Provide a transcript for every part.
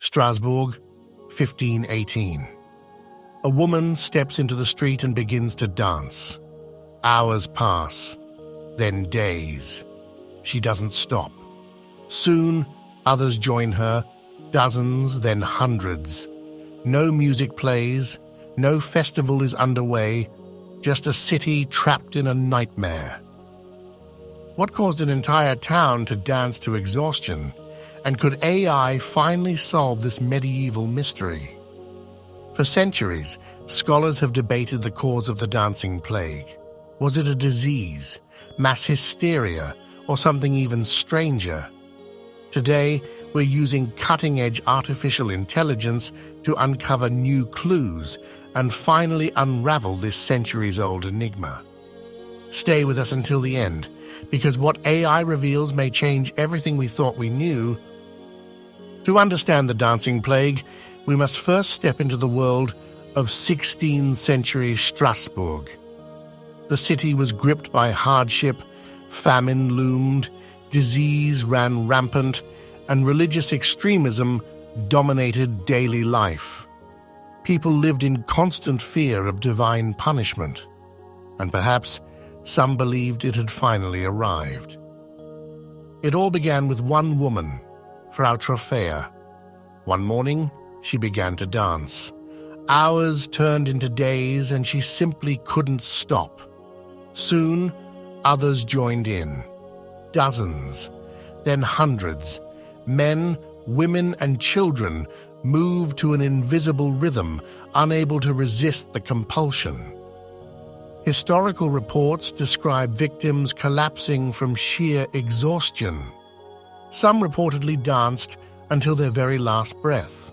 Strasbourg, 1518. A woman steps into the street and begins to dance. Hours pass, then days. She doesn't stop. Soon, others join her, dozens, then hundreds. No music plays, no festival is underway, just a city trapped in a nightmare. What caused an entire town to dance to exhaustion? And could AI finally solve this medieval mystery? For centuries, scholars have debated the cause of the dancing plague. Was it a disease, mass hysteria, or something even stranger? Today, we're using cutting-edge artificial intelligence to uncover new clues and finally unravel this centuries-old enigma. Stay with us until the end, because what AI reveals may change everything we thought we knew. To understand the dancing plague, we must first step into the world of 16th century Strasbourg. The city was gripped by hardship, famine loomed, disease ran rampant, and religious extremism dominated daily life. People lived in constant fear of divine punishment, and perhaps some believed it had finally arrived. It all began with one woman, Frau Trophäa. One morning, she began to dance. Hours turned into days, and she simply couldn't stop. Soon, others joined in. Dozens, then hundreds. Men, women, and children moved to an invisible rhythm, unable to resist the compulsion. Historical reports describe victims collapsing from sheer exhaustion. Some reportedly danced until their very last breath.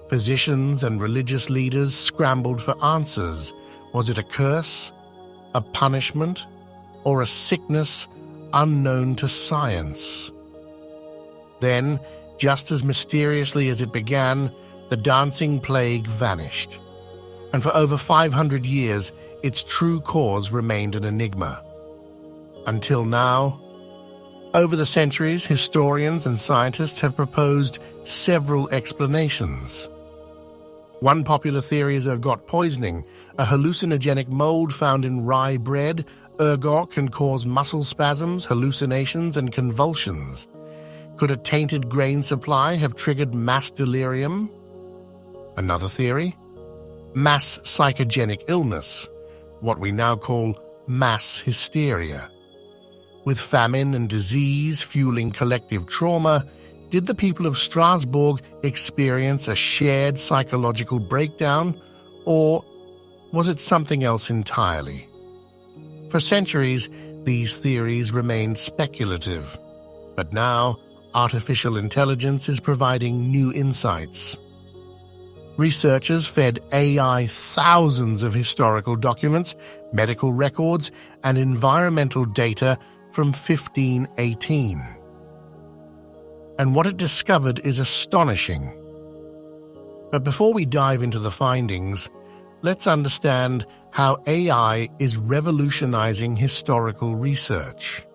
Physicians and religious leaders scrambled for answers. Was it a curse, a punishment, or a sickness unknown to science? Then, just as mysteriously as it began, the dancing plague vanished. And for over 500 years, its true cause remained an enigma. Until now, over the centuries, historians and scientists have proposed several explanations. One popular theory is ergot poisoning, a hallucinogenic mold found in rye bread. Ergot can cause muscle spasms, hallucinations, and convulsions. Could a tainted grain supply have triggered mass delirium? Another theory? Mass psychogenic illness, what we now call mass hysteria. With famine and disease fueling collective trauma, did the people of Strasbourg experience a shared psychological breakdown, or was it something else entirely? For centuries, these theories remained speculative, but now artificial intelligence is providing new insights. Researchers fed AI thousands of historical documents, medical records, and environmental data from 1518. And what it discovered is astonishing. But before we dive into the findings, let's understand how AI is revolutionizing historical research.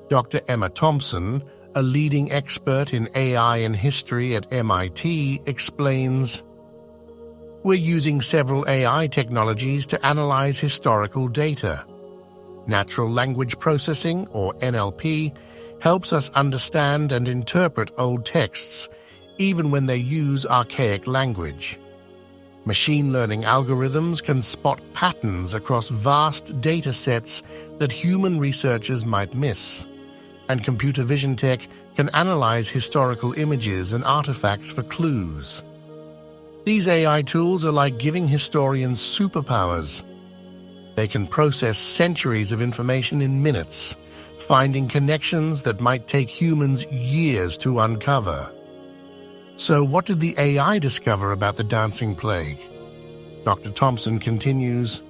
Dr. Emma Thompson, a leading expert in AI and history at MIT, explains, "We're using several AI technologies to analyze historical data. Natural language processing, or NLP, helps us understand and interpret old texts, even when they use archaic language. Machine learning algorithms can spot patterns across vast data sets that human researchers might miss. And computer vision tech can analyze historical images and artifacts for clues. These AI tools are like giving historians superpowers. They can process centuries of information in minutes, finding connections that might take humans years to uncover." So what did the AI discover about the dancing plague? Dr. Thompson continues,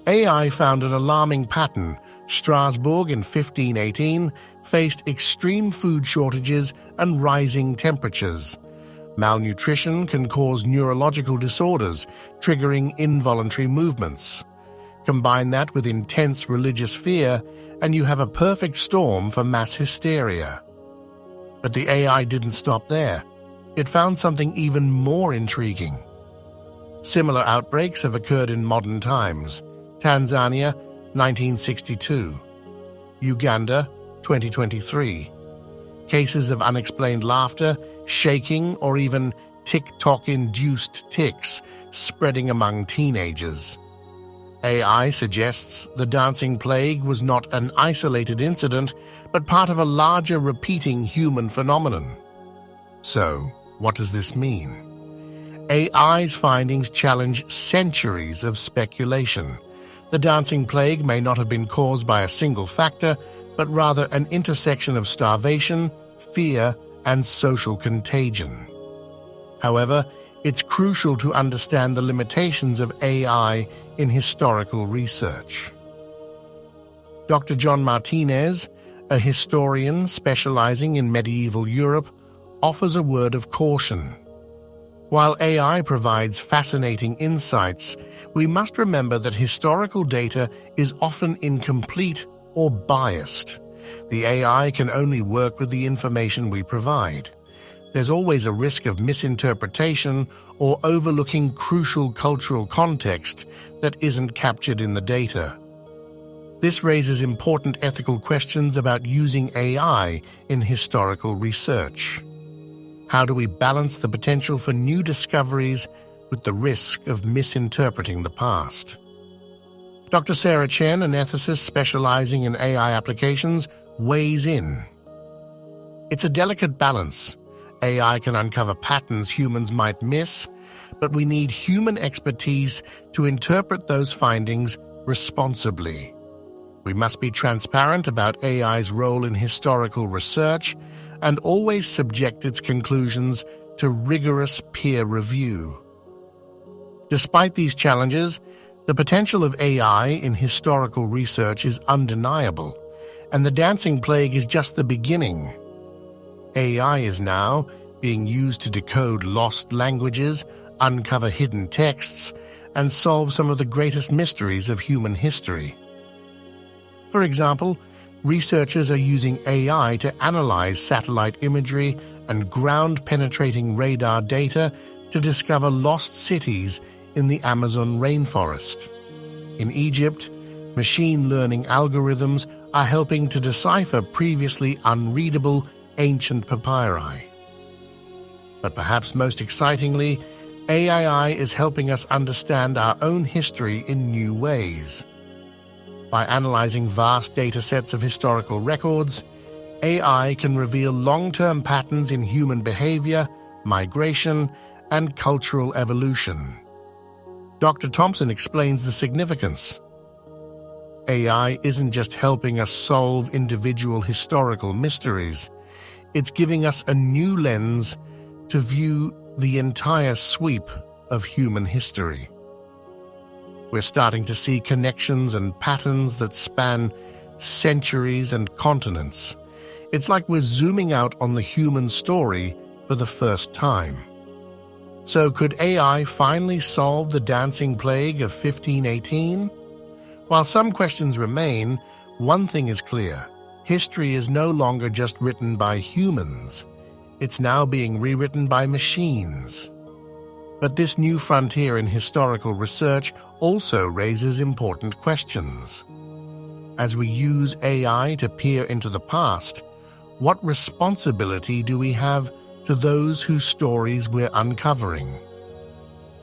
"AI found an alarming pattern. Strasbourg in 1518 faced extreme food shortages and rising temperatures. Malnutrition can cause neurological disorders, triggering involuntary movements. Combine that with intense religious fear, and you have a perfect storm for mass hysteria. But the AI didn't stop there. It found something even more intriguing. Similar outbreaks have occurred in modern times. Tanzania, 1962. Uganda, 2023. Cases of unexplained laughter, shaking, or even TikTok-induced tics spreading among teenagers. AI suggests the dancing plague was not an isolated incident, but part of a larger repeating human phenomenon. So, what does this mean? AI's findings challenge centuries of speculation. The dancing plague may not have been caused by a single factor, but rather an intersection of starvation, fear, and social contagion. However, it's crucial to understand the limitations of AI in historical research. Dr. John Martinez, a historian specializing in medieval Europe, offers a word of caution. While AI provides fascinating insights, we must remember that historical data is often incomplete or biased. The AI can only work with the information we provide. There's always a risk of misinterpretation or overlooking crucial cultural context that isn't captured in the data. This raises important ethical questions about using AI in historical research. How do we balance the potential for new discoveries with the risk of misinterpreting the past? Dr. Sarah Chen, an ethicist specializing in AI applications, weighs in. It's a delicate balance. AI can uncover patterns humans might miss, but we need human expertise to interpret those findings responsibly. We must be transparent about AI's role in historical research and always subject its conclusions to rigorous peer review. Despite these challenges, the potential of AI in historical research is undeniable, and the dancing plague is just the beginning. AI is now being used to decode lost languages, uncover hidden texts, and solve some of the greatest mysteries of human history. For example, researchers are using AI to analyze satellite imagery and ground-penetrating radar data to discover lost cities in the Amazon rainforest. In Egypt, machine learning algorithms are helping to decipher previously unreadable ancient papyri. But perhaps most excitingly, AI is helping us understand our own history in new ways. By analyzing vast data sets of historical records, AI can reveal long-term patterns in human behavior, migration, and cultural evolution. Dr. Thompson explains the significance. AI isn't just helping us solve individual historical mysteries, it's giving us a new lens to view the entire sweep of human history. We're starting to see connections and patterns that span centuries and continents. It's like we're zooming out on the human story for the first time. So could AI finally solve the dancing plague of 1518? While some questions remain, one thing is clear. History is no longer just written by humans. It's now being rewritten by machines. But this new frontier in historical research also raises important questions. As we use AI to peer into the past, what responsibility do we have to those whose stories we're uncovering?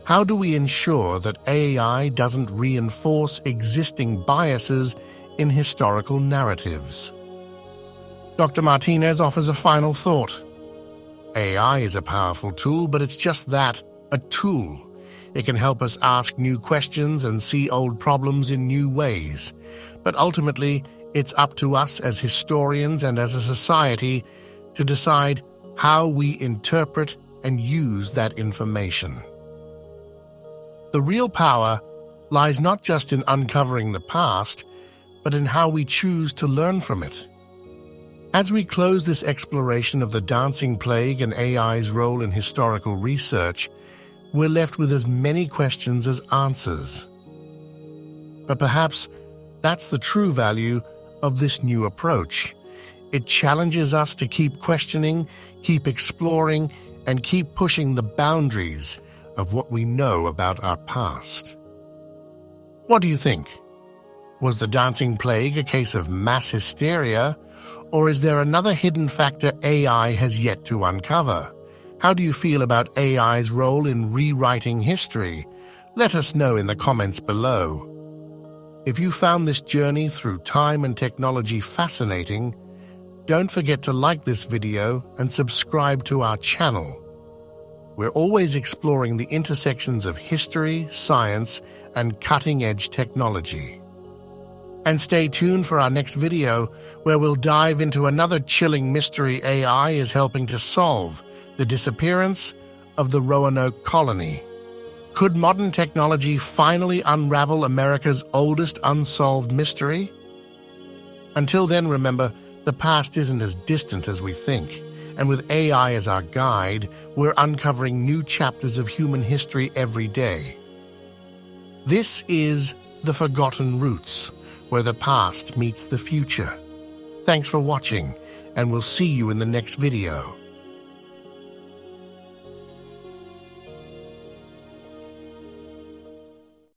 How do we ensure that AI doesn't reinforce existing biases in historical narratives? Dr. Martinez offers a final thought. AI is a powerful tool, but it's just that, a tool. It can help us ask new questions and see old problems in new ways. But ultimately, it's up to us as historians and as a society to decide how we interpret and use that information. The real power lies not just in uncovering the past, but in how we choose to learn from it. As we close this exploration of the dancing plague and AI's role in historical research, we're left with as many questions as answers. But perhaps that's the true value of this new approach. It challenges us to keep questioning, keep exploring, and keep pushing the boundaries of what we know about our past. What do you think? Was the dancing plague a case of mass hysteria, or is there another hidden factor AI has yet to uncover? How do you feel about AI's role in rewriting history? Let us know in the comments below. If you found this journey through time and technology fascinating, don't forget to like this video and subscribe to our channel. We're always exploring the intersections of history, science, and cutting-edge technology. And stay tuned for our next video, where we'll dive into another chilling mystery AI is helping to solve: the disappearance of the Roanoke colony. Could modern technology finally unravel America's oldest unsolved mystery? Until then, remember, the past isn't as distant as we think, and with AI as our guide, we're uncovering new chapters of human history every day. This is The Forgotten Roots, where the past meets the future. Thanks for watching, and we'll see you in the next video.